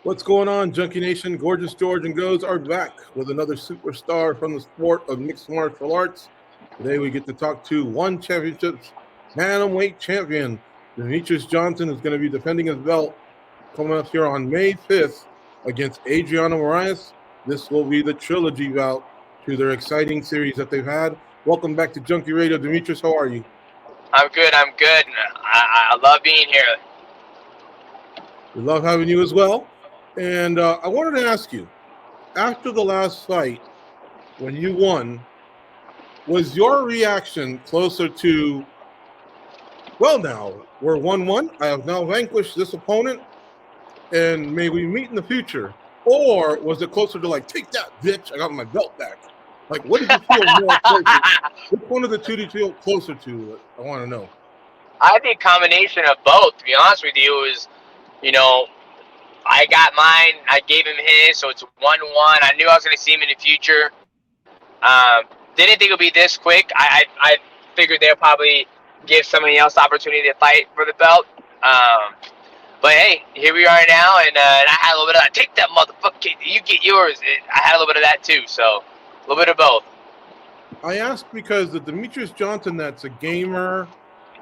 What's going on, Junkie Nation? Gorgeous George and Goes are back with another superstar from the sport of mixed martial arts. Today we get to talk to one championship's bantamweight champion. Demetrious Johnson is going to be defending his belt coming up here on May 5th against Adriano Moraes. This will be the trilogy bout to their exciting series that they've had. Welcome back to Junkie Radio. Demetrious, how are you? I'm good. I love being here. We love having you as well. And I wanted to ask you, after the last fight, when you won, was your reaction closer to, well, now, we're 1-1, I have now vanquished this opponent, and may we meet in the future? Or was it closer to like, take that, bitch, I got my belt back? Like, what did you feel more closer? Which one of the two did you feel closer to? I want to know. I think combination of both, to be honest with you, is, I got mine, I gave him his, so it's 1-1. I knew I was going to see him in the future. Didn't think it would be this quick. I figured they'll probably give somebody else the opportunity to fight for the belt. But hey, here we are now, and I had a little bit of that. Take that, motherfucker. You get yours. I had a little bit of that too, so a little bit of both. I asked because the Demetrious Johnson that's a gamer,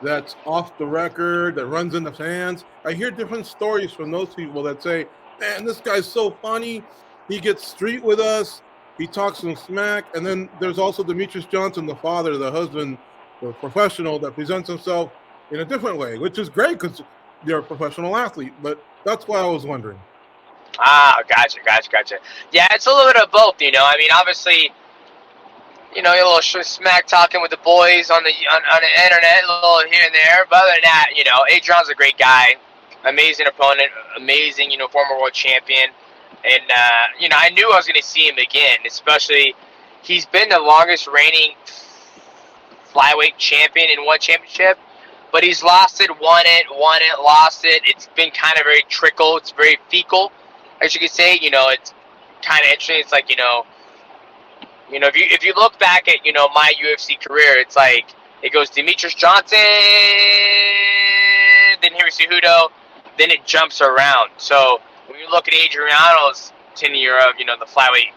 that's off the record, that runs in the fans, I hear different stories from those people that say, man, this guy's so funny. He gets street with us. He talks some smack. And then there's also Demetrious Johnson, the father, the husband, the professional that presents himself in a different way, which is great because you're a professional athlete. But that's why I was wondering. Gotcha. Yeah, it's a little bit of both, I mean, obviously, a little smack talking with the boys on the internet, a little here and there. But other than that, Adrian's a great guy, amazing opponent, amazing, former world champion. And, I knew I was going to see him again, especially he's been the longest reigning flyweight champion in one championship. But he's lost it, won it, lost it. It's been kind of very trickle. It's very fecal, as you could say. It's kind of interesting. It's like, if you look back at, my UFC career, it's like, it goes Demetrious Johnson, then Henry Cejudo, then it jumps around. So when you look at Adriano's tenure of, the flyweight,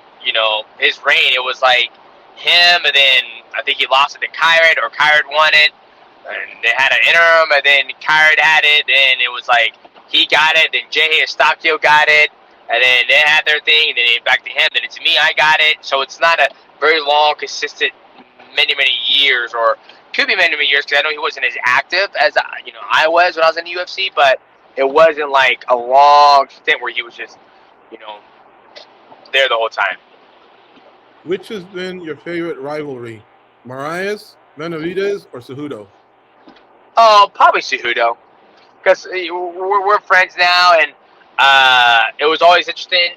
his reign, it was like him, and then I think he lost it to Kyrat, or Kyrat won it, and they had an interim, and then Kyrat had it, and it was like, he got it, then J.A. Estacchio got it, and then they had their thing, and then back to him, then it's me, I got it. So it's not a very long, consistent, many years, or could be many years, because I know he wasn't as active as I was when I was in the UFC, but it wasn't like a long stint where he was just there the whole time. Which has been your favorite rivalry, Moraes, Benavidez, or Cejudo? Oh, probably Cejudo, because we're friends now, and it was always interesting.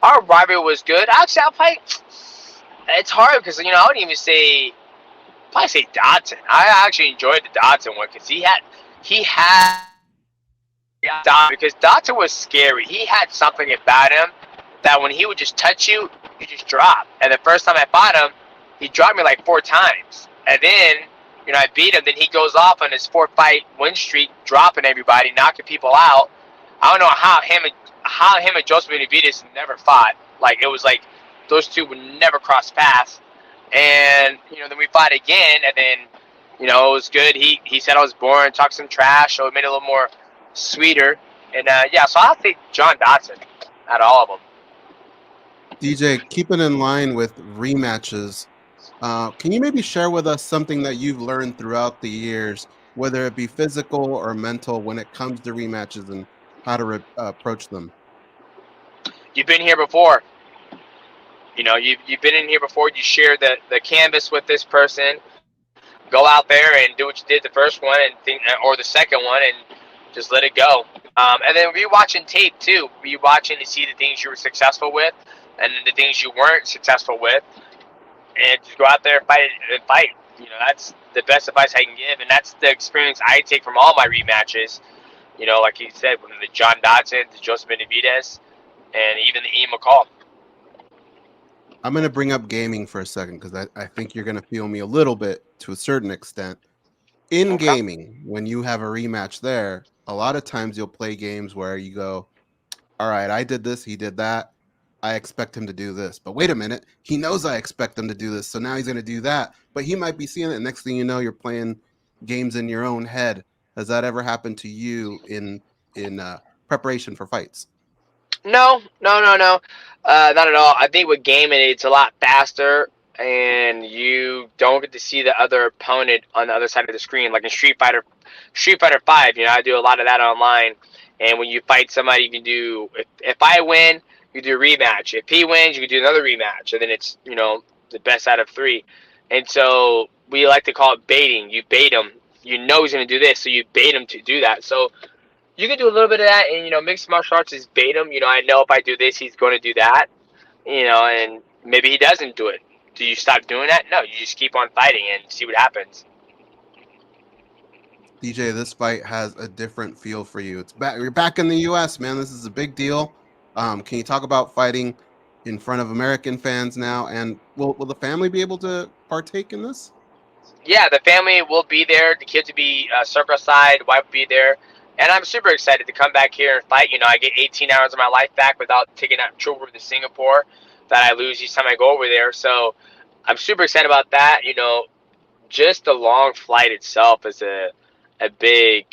Our rivalry was good. Actually, it's hard because I wouldn't even probably say Dodson. I actually enjoyed the Dodson one because he had because Dodson was scary. He had something about him that when he would just touch you, you just drop. And the first time I fought him, he dropped me like 4 times, and then I beat him. Then he goes off on his 4-fight win streak, dropping everybody, knocking people out. I don't know how him and Joseph Benavidez never fought. Like, it was like those two would never cross paths. And, then we fought again, and then, it was good. He said I was boring, talked some trash, so it made it a little more sweeter. And, so I'll take John Dodson out of all of them. DJ, keeping in line with rematches, can you maybe share with us something that you've learned throughout the years, whether it be physical or mental, when it comes to rematches and how to approach them? You've been here before. You've been in here before. You share the canvas with this person. Go out there and do what you did the first one or the second one, and just let it go. And then rewatching tape too. Rewatching to see the things you were successful with, and the things you weren't successful with, and just go out there and fight. That's the best advice I can give, and that's the experience I take from all my rematches. Like he said, from the John Dodson, the Joseph Benavidez, and even the Ian McCall. I'm going to bring up gaming for a second because I think you're going to feel me a little bit to a certain extent. In gaming, when you have a rematch there, a lot of times you'll play games where you go, all right, I did this, he did that. I expect him to do this. But wait a minute, he knows I expect him to do this, so now he's going to do that. But he might be seeing it. Next thing you know, you're playing games in your own head. Has that ever happened to you in preparation for fights? No. Not at all. I think with gaming, it's a lot faster, and you don't get to see the other opponent on the other side of the screen. Like in Street Fighter 5, I do a lot of that online. And when you fight somebody, you can do, if I win, you do a rematch. If he wins, you can do another rematch. And then it's, the best out of 3. And so we like to call it baiting. You bait him. You know he's going to do this, so you bait him to do that. So you can do a little bit of that, and, mixed martial arts is bait him. I know if I do this, he's going to do that, and maybe he doesn't do it. Do you stop doing that? No, you just keep on fighting and see what happens. DJ, this fight has a different feel for you. It's back. You're back in the U.S., man. This is a big deal. Can you talk about fighting in front of American fans now? And will the family be able to partake in this? Yeah, the family will be there. The kids will be circumcised. Wife will be there. And I'm super excited to come back here and fight. I get 18 hours of my life back without taking that trip over to Singapore that I lose each time I go over there. So I'm super excited about that. Just the long flight itself is a big,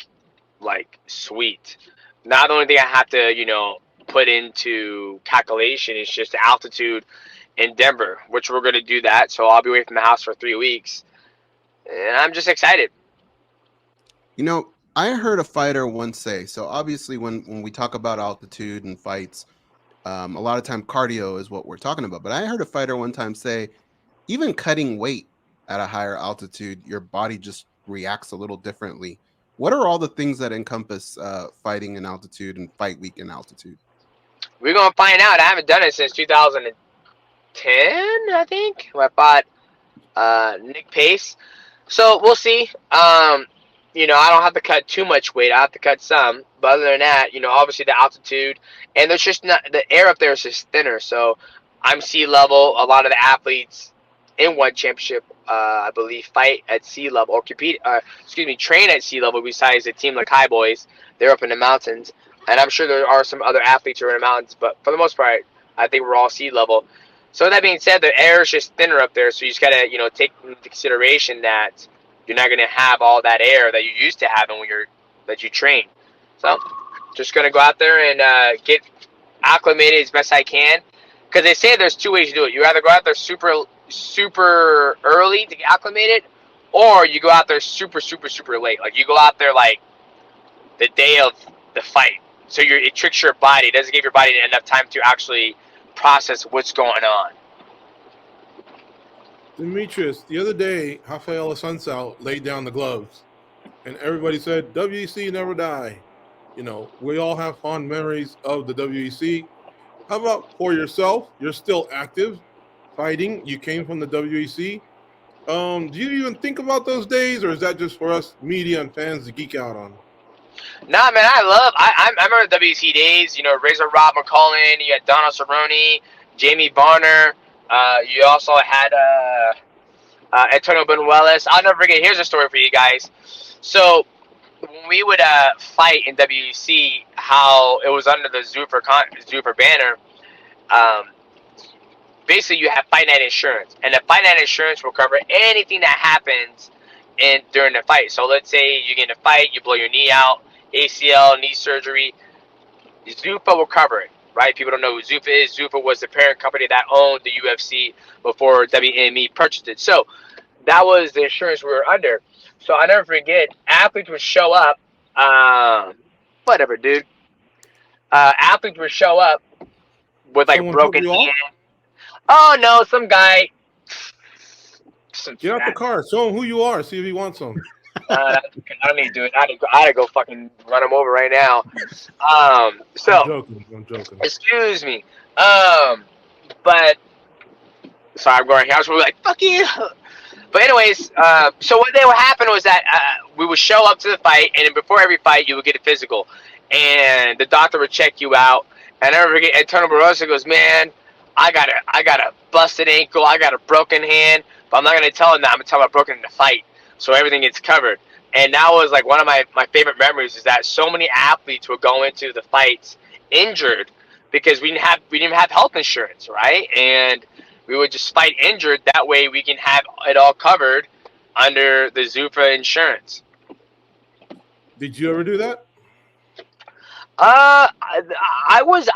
sweet. Now the only thing I have to, put into calculation is just the altitude in Denver, which we're going to do that. So I'll be away from the house for 3 weeks. And I'm just excited. I heard a fighter once say, so obviously when we talk about altitude and fights, a lot of time cardio is what we're talking about. But I heard a fighter one time say, even cutting weight at a higher altitude, your body just reacts a little differently. What are all the things that encompass fighting in altitude and fight week in altitude? We're going to find out. I haven't done it since 2010, I think. When I fought Nick Pace. So we'll see. I don't have to cut too much weight. I have to cut some. But other than that, obviously the altitude. And there's just not, the air up there is just thinner. So I'm sea level. A lot of the athletes in one championship, I believe, fight at sea level or train at sea level besides a team like High Boys. They're up in the mountains. And I'm sure there are some other athletes who are in the mountains. But for the most part, I think we're all sea level. So that being said, the air is just thinner up there. So you just got to, take into consideration that you're not going to have all that air that you used to have that you train. So just going to go out there and get acclimated as best I can. Because they say there's 2 ways to do it. You either go out there super early to get acclimated, or you go out there super late. Like you go out there like the day of the fight. So it tricks your body. It doesn't give your body enough time to actually process what's going on. Demetrious, the other day, Rafael Assunção laid down the gloves, and everybody said, WEC never die. We all have fond memories of the WEC. How about for yourself? You're still active, fighting. You came from the WEC. Do you even think about those days, or is that just for us media and fans to geek out on? Nah, man, I remember the WEC days. Razor Rob McCullen, you had Donald Cerrone, Jamie Varner. You also had Antonio Benuelos. I'll never forget. Here's a story for you guys. So when we would fight in WEC, how it was under the Zuffer banner. Basically, you have fight night insurance, and the fight night insurance will cover anything that happens during the fight. So let's say you get in a fight, you blow your knee out, ACL, knee surgery. Zuffa will cover it, right? People don't know who Zuffa is. Zuffa was the parent company that owned the UFC before WME purchased it. So that was the insurance we were under. So I never forget, athletes would show up. Whatever, dude. Athletes would show up with broken hand. Oh no, some guy. Get out the car. Show him who you are. See if he wants some. I don't need to do it. I had to go fucking run him over right now. I'm joking. Excuse me. But sorry, I'm going here. I was like, fuck you. But anyways, so what would happen was that we would show up to the fight, and then before every fight, you would get a physical, and the doctor would check you out. And I never forget, Antonio Barossa goes, man, I got a busted ankle, I got a broken hand, but I'm not gonna tell him that. I'm gonna tell him I broke in the fight, so everything gets covered. And that was like one of my favorite memories, is that so many athletes would go into the fights injured because we didn't have health insurance, right? And we would just fight injured. That way we can have it all covered under the Zuffa insurance. Did you ever do that? I went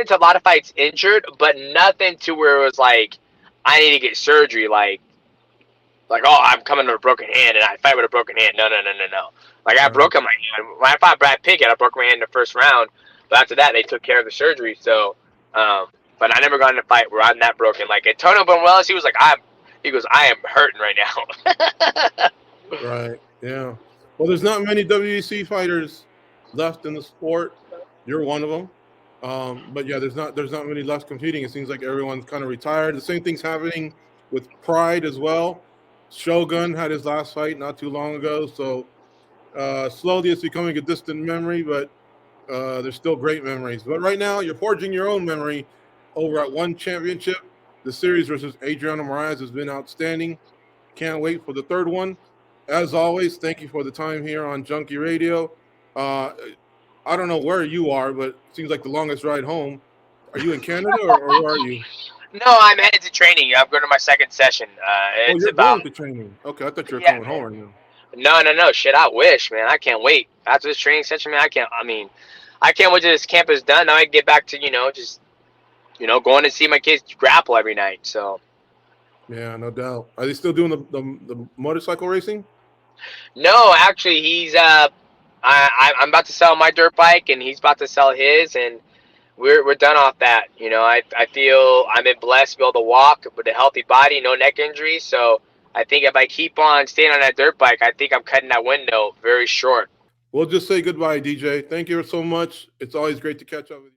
into a lot of fights injured, but nothing to where it was like I need to get surgery. Like, oh, I'm coming to a broken hand and I fight with a broken hand. No. Like, I broke my hand. When I fought Brad Pickett, I broke my hand in the first round. But after that, they took care of the surgery. So, but I never got in a fight where I'm that broken. Like, Antonio Banuelos, he was like, I am hurting right now. Right. Yeah. Well, there's not many WEC fighters left in the sport. You're one of them. But yeah, there's not many left competing. It seems like everyone's kind of retired. The same thing's happening with Pride as well. Shogun had his last fight not too long ago. So slowly it's becoming a distant memory, but there's still great memories. But right now you're forging your own memory over at One Championship. The series versus Adriano Moraes has been outstanding. Can't wait for the third one. As always, thank you for the time here on Junkie Radio. I don't know where you are, but it seems like the longest ride home. Are you in Canada or where are you? No, I'm headed to training. I'm going to my second session. It's you're about going to training. Okay, I thought you were Yeah, coming home right now. No. Shit, I wish, man. I can't wait. After this training session, man, I can't wait till this camp is done. Now I can get back to, just, going to see my kids grapple every night. So. Yeah, no doubt. Are they still doing the motorcycle racing? No, actually, he's I'm about to sell my dirt bike, and he's about to sell his, and we're done off that. I feel I've been blessed to be able to walk with a healthy body, no neck injuries. So I think if I keep on staying on that dirt bike, I think I'm cutting that window very short. We'll just say goodbye, DJ. Thank you so much. It's always great to catch up with you.